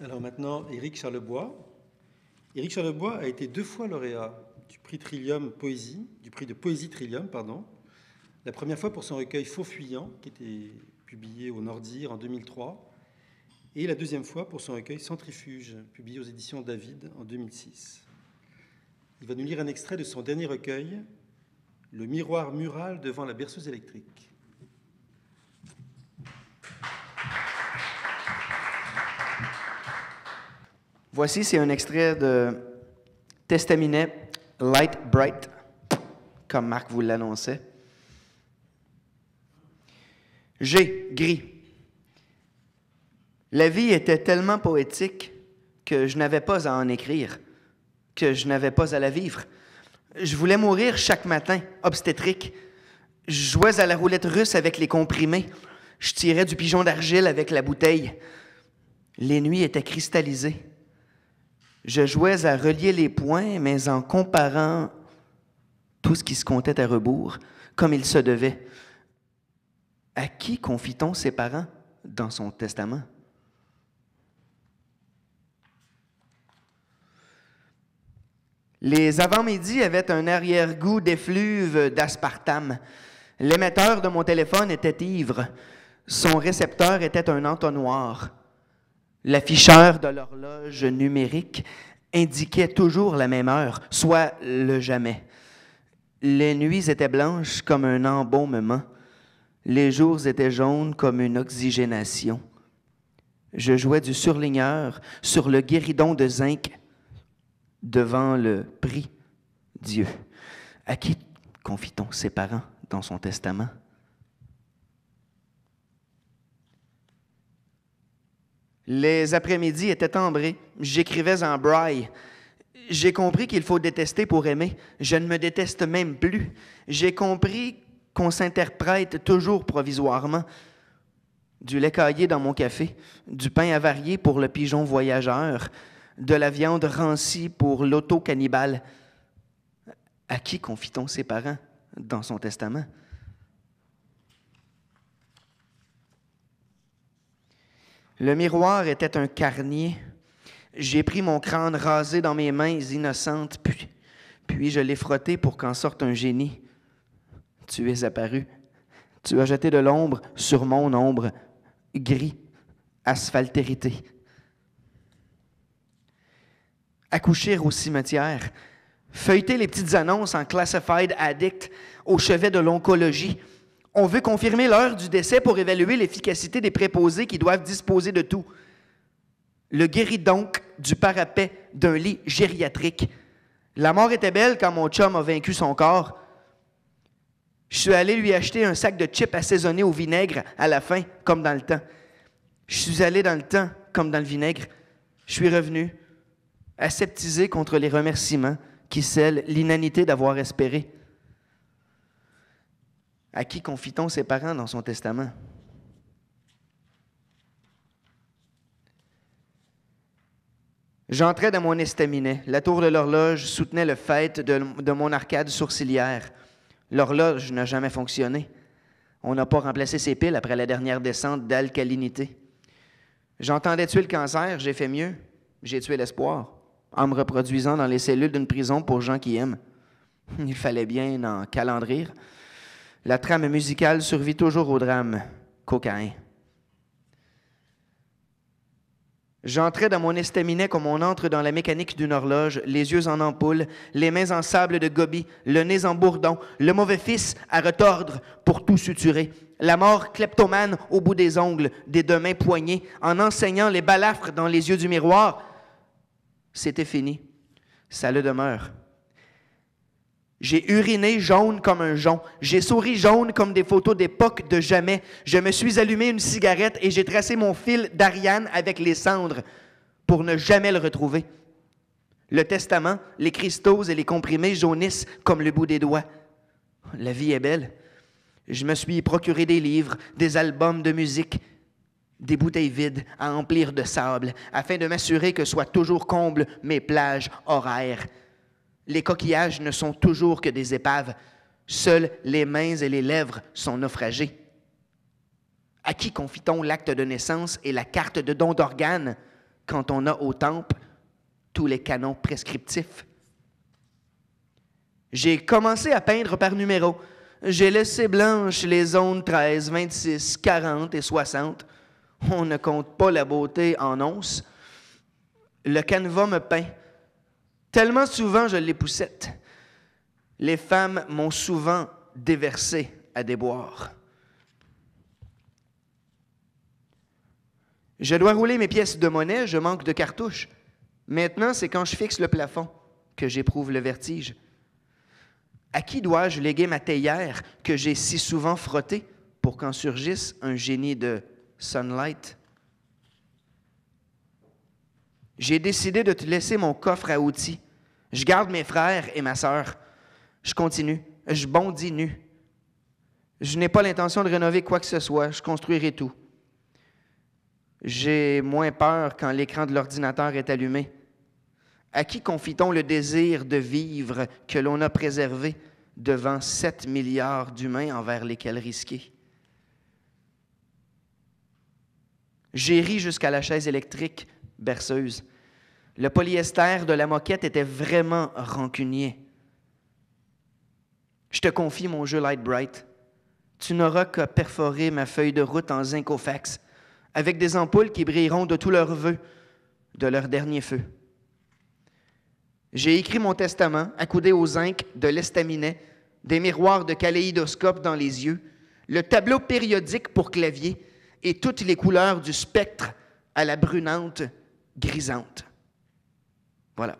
Alors maintenant, Éric Charlebois. Éric Charlebois a été 2 fois lauréat du prix Trillium Poésie, du prix de Poésie Trillium, pardon. La première fois pour son recueil Faux Fuyant, qui était publié au Nordir en 2003, et la deuxième fois pour son recueil Centrifuge, publié aux éditions David en 2006. Il va nous lire un extrait de son dernier recueil, Le miroir mural devant la berceuse électrique. Voici, c'est un extrait de Testaminet Light Bright, comme Marc vous l'annonçait. G, gris. La vie était tellement poétique que je n'avais pas à en écrire, que je n'avais pas à la vivre. Je voulais mourir chaque matin, obstétrique. Je jouais à la roulette russe avec les comprimés. Je tirais du pigeon d'argile avec la bouteille. Les nuits étaient cristallisées. Je jouais à relier les points, mais en comparant tout ce qui se comptait à rebours, comme il se devait. À qui confie-t-on ses parents dans son testament? Les avant-midi avaient un arrière-goût d'effluve d'aspartame. L'émetteur de mon téléphone était ivre. Son récepteur était un entonnoir. L'afficheur de l'horloge numérique indiquait toujours la même heure, soit le jamais. Les nuits étaient blanches comme un embaumement. Les jours étaient jaunes comme une oxygénation. Je jouais du surligneur sur le guéridon de zinc devant le prix Dieu. À qui confie-t-on ses parents dans son testament? Les après-midi étaient ambrés. J'écrivais en braille. J'ai compris qu'il faut détester pour aimer. Je ne me déteste même plus. J'ai compris qu'on s'interprète toujours provisoirement. Du lait caillé dans mon café, du pain avarié pour le pigeon voyageur, de la viande rancie pour l'auto-cannibale. À qui confie-t-on ses parents dans son testament? Le miroir était un carnier. J'ai pris mon crâne rasé dans mes mains innocentes, puis je l'ai frotté pour qu'en sorte un génie. Tu es apparu. Tu as jeté de l'ombre sur mon ombre, gris, asphaltérité. Accoucher au cimetière, feuilleter les petites annonces en classified addict au chevet de l'oncologie. On veut confirmer l'heure du décès pour évaluer l'efficacité des préposés qui doivent disposer de tout. Le guéridon du parapet d'un lit gériatrique. La mort était belle quand mon chum a vaincu son corps. Je suis allé lui acheter un sac de chips assaisonné au vinaigre à la fin, comme dans le temps. Je suis allé dans le temps, comme dans le vinaigre. Je suis revenu, aseptisé contre les remerciements qui scellent l'inanité d'avoir espéré. À qui confie-t-on ses parents dans son testament? J'entrais dans mon estaminet. La tour de l'horloge soutenait le faîte de mon arcade sourcilière. L'horloge n'a jamais fonctionné. On n'a pas remplacé ses piles après la dernière descente d'alcalinité. J'entendais tuer le cancer, j'ai fait mieux. J'ai tué l'espoir, en me reproduisant dans les cellules d'une prison pour gens qui aiment. Il fallait bien en calendrir. La trame musicale survit toujours au drame. Cocaïne. J'entrais dans mon estaminet comme on entre dans la mécanique d'une horloge, les yeux en ampoule, les mains en sable de Gobi, le nez en bourdon, le mauvais fils à retordre pour tout suturer, la mort kleptomane au bout des ongles, des deux mains poignées, en enseignant les balafres dans les yeux du miroir. C'était fini. Ça le demeure. J'ai uriné jaune comme un jonc. J'ai souri jaune comme des photos d'époque de jamais. Je me suis allumé une cigarette et j'ai tracé mon fil d'Ariane avec les cendres pour ne jamais le retrouver. Le testament, les cristaux et les comprimés jaunissent comme le bout des doigts. La vie est belle. Je me suis procuré des livres, des albums de musique, des bouteilles vides à emplir de sable afin de m'assurer que soient toujours combles mes plages horaires. Les coquillages ne sont toujours que des épaves. Seules les mains et les lèvres sont naufragées. À qui confie-t-on l'acte de naissance et la carte de don d'organes quand on a au temple tous les canons prescriptifs. J'ai commencé à peindre par numéro. J'ai laissé blanches les zones 13, 26, 40 et 60. On ne compte pas la beauté en onces. Le canevas me peint. Tellement souvent je l'époussette. Les femmes m'ont souvent déversé à déboire. Je dois rouler mes pièces de monnaie, je manque de cartouches. Maintenant, c'est quand je fixe le plafond que j'éprouve le vertige. À qui dois-je léguer ma théière que j'ai si souvent frottée pour qu'en surgisse un génie de Sunlight? J'ai décidé de te laisser mon coffre à outils. Je garde mes frères et ma sœur. Je continue. Je bondis nu. Je n'ai pas l'intention de rénover quoi que ce soit. Je construirai tout. J'ai moins peur quand l'écran de l'ordinateur est allumé. À qui confie-t-on le désir de vivre que l'on a préservé devant 7 milliards d'humains envers lesquels risquer? J'ai ri jusqu'à la chaise électrique berceuse. Le polyester de la moquette était vraiment rancunier. Je te confie mon jeu Light Bright. Tu n'auras qu'à perforer ma feuille de route en zinc au fax, avec des ampoules qui brilleront de tous leurs vœux, de leur dernier feu. J'ai écrit mon testament, accoudé au zinc de l'estaminet, des miroirs de kaléidoscope dans les yeux, le tableau périodique pour clavier et toutes les couleurs du spectre à la brunante grisante. Voilà.